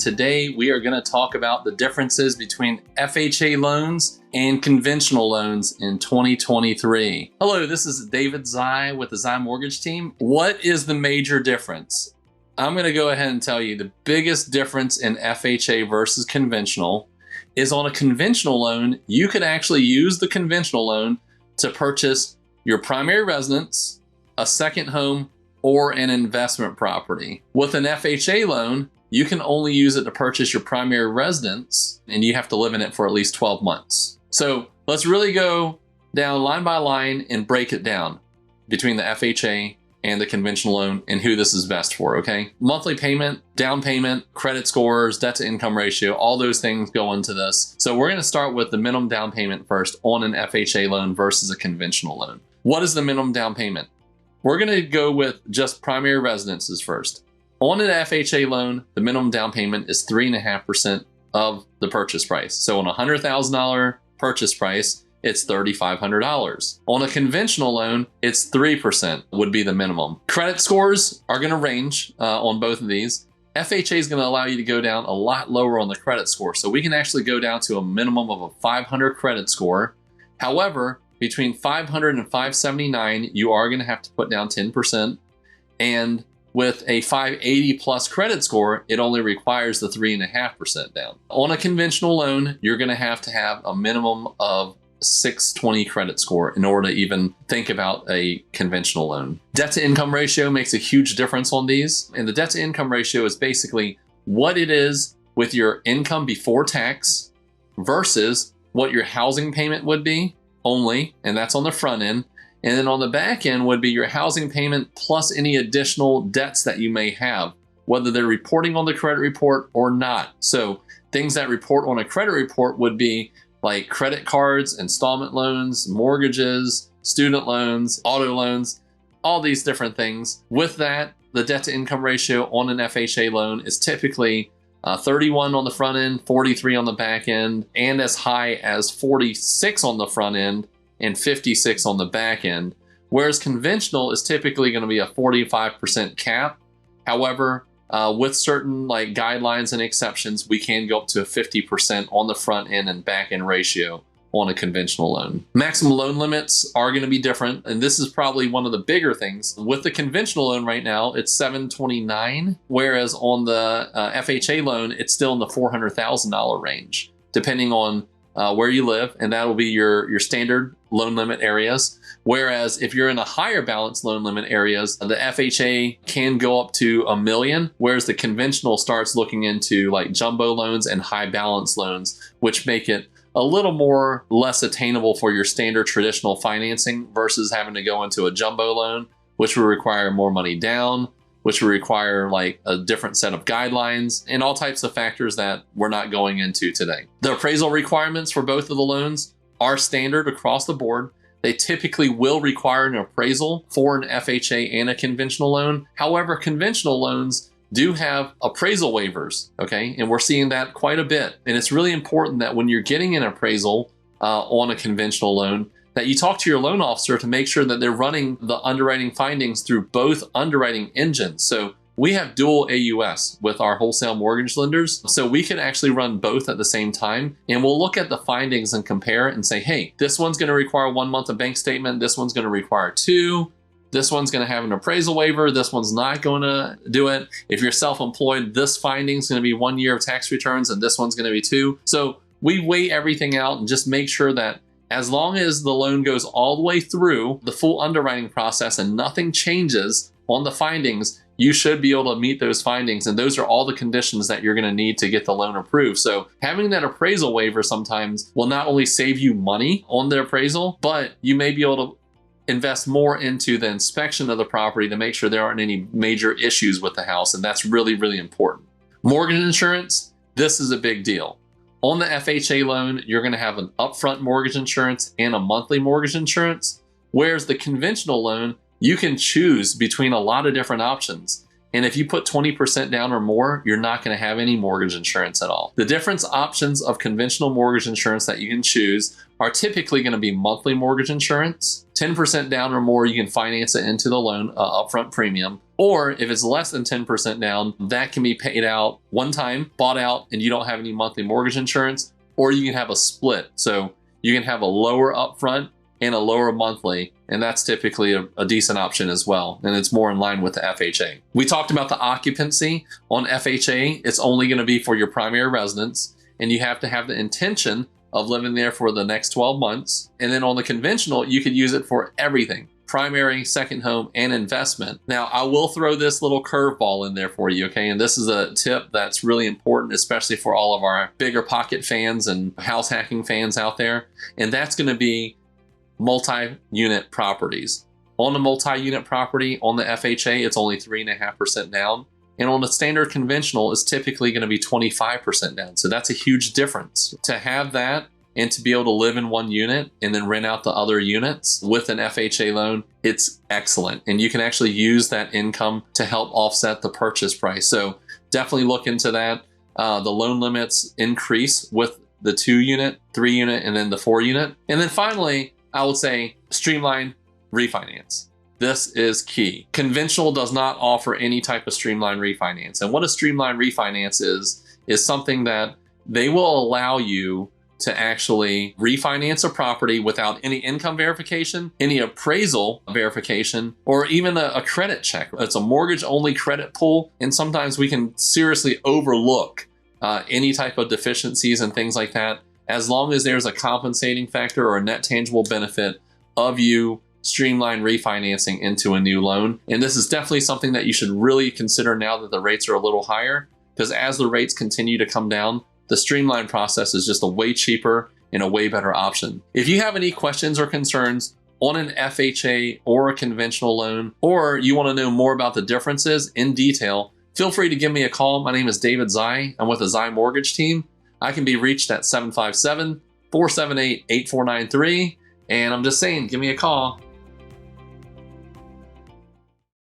today we are going to talk about the differences between FHA loans and conventional loans in 2023. Hello, this is David Xie with the Xie Mortgage Team. What is the major difference? I'm going to go ahead and tell you the biggest difference in FHA versus conventional is on a conventional loan, you could actually use the conventional loan to purchase your primary residence, a second home, or an investment property. With an FHA loan, you can only use it to purchase your primary residence, and you have to live in it for at least 12 months. So let's really go down line by line and break it down between the FHA and the conventional loan and who this is best for, okay? Monthly payment, down payment, credit scores, debt to income ratio, all those things go into this. So we're gonna start with the minimum down payment first on an FHA loan versus a conventional loan. What is the minimum down payment? We're gonna go with just primary residences first. On an FHA loan, the minimum down payment is 3.5% of the purchase price. So on a $100,000 purchase price, it's $3,500. On a conventional loan, it's 3% would be the minimum. Credit scores are gonna range on both of these. FHA is gonna allow you to go down a lot lower on the credit score. So we can actually go down to a minimum of a 500 credit score. However, between 500 and 579, you are gonna have to put down 10%. And with a 580 plus credit score, it only requires the 3.5% down. On a conventional loan, you're gonna have to have a minimum of 620 credit score in order to even think about a conventional loan. Debt to income ratio makes a huge difference on these. And the debt to income ratio is basically what it is with your income before tax versus what your housing payment would be only, and that's on the front end. And then on the back end would be your housing payment plus any additional debts that you may have, whether they're reporting on the credit report or not. So things that report on a credit report would be like credit cards, installment loans, mortgages, student loans, auto loans, all these different things. With that, the debt to income ratio on an FHA loan is typically 31 on the front end, 43 on the back end, and as high as 46 on the front end and 56 on the back end. Whereas conventional is typically going to be a 45% cap. However, with certain like guidelines and exceptions, we can go up to a 50% on the front end and back end ratio on a conventional loan. Maximum loan limits are going to be different, and this is probably one of the bigger things. With the conventional loan right now, it's $729, whereas on the FHA loan, it's still in the $400,000 range, depending on where you live, and that will be your standard loan limit areas. Whereas if you're in a higher balance loan limit areas, the FHA can go up to $1 million, whereas the conventional starts looking into like jumbo loans and high balance loans, which make it a little more less attainable for your standard traditional financing versus having to go into a jumbo loan, which will require more money down, which will require like a different set of guidelines and all types of factors that we're not going into today. The appraisal requirements for both of the loans are standard across the board. They typically will require an appraisal for an FHA and a conventional loan. However, conventional loans do have appraisal waivers, okay? And we're seeing that quite a bit. And it's really important that when you're getting an appraisal on a conventional loan, that you talk to your loan officer to make sure that they're running the underwriting findings through both underwriting engines. So we have dual AUS with our wholesale mortgage lenders. So we can actually run both at the same time. And we'll look at the findings and compare it and say, hey, this one's gonna require 1 month of bank statement. This one's gonna require 2. This one's gonna have an appraisal waiver. This one's not gonna do it. If you're self-employed, this finding's gonna be 1 year of tax returns and this one's gonna be 2. So we weigh everything out and just make sure that as long as the loan goes all the way through the full underwriting process and nothing changes on the findings, you should be able to meet those findings. And those are all the conditions that you're gonna need to get the loan approved. So having that appraisal waiver sometimes will not only save you money on the appraisal, but you may be able to invest more into the inspection of the property to make sure there aren't any major issues with the house. And that's really, really important. Mortgage insurance, this is a big deal. On the FHA loan, you're gonna have an upfront mortgage insurance and a monthly mortgage insurance, whereas the conventional loan, you can choose between a lot of different options. And if you put 20% down or more, you're not gonna have any mortgage insurance at all. The different options of conventional mortgage insurance that you can choose are typically gonna be monthly mortgage insurance, 10% down or more, you can finance it into the loan, upfront premium. Or if it's less than 10% down, that can be paid out one time, bought out, and you don't have any monthly mortgage insurance, or you can have a split. So you can have a lower upfront and a lower monthly, and that's typically a decent option as well, and it's more in line with the FHA. We talked about the occupancy. On FHA, it's only going to be for your primary residence, and you have to have the intention of living there for the next 12 months. And then on the conventional, you could use it for everything: primary, second home, and investment. Now, I will throw this little curveball in there for you, okay? And this is a tip that's really important, especially for all of our bigger pocket fans and house hacking fans out there, and that's going to be multi-unit properties. On a multi-unit property, on the FHA, it's only 3.5% down. And on the standard conventional, it's typically going to be 25% down. So that's a huge difference. To have that and to be able to live in one unit and then rent out the other units with an FHA loan, it's excellent. And you can actually use that income to help offset the purchase price. So definitely look into that. The loan limits increase with the 2-unit, 3-unit, and then the 4-unit. And then finally, I would say Streamline refinance. This is key. Conventional does not offer any type of Streamline refinance. And what a Streamline refinance is something that they will allow you to actually refinance a property without any income verification, any appraisal verification, or even a credit check. It's a mortgage-only credit pull, and sometimes we can seriously overlook any type of deficiencies and things like that, as long as there's a compensating factor or a net tangible benefit of you Streamline refinancing into a new loan. And this is definitely something that you should really consider now that the rates are a little higher, because as the rates continue to come down, the Streamline process is just a way cheaper and a way better option. If you have any questions or concerns on an FHA or a conventional loan, or you want to know more about the differences in detail, feel free to give me a call. My name is David Xie. I'm with the Xie Mortgage Team. I can be reached at 757-478-8493. And I'm just saying, give me a call.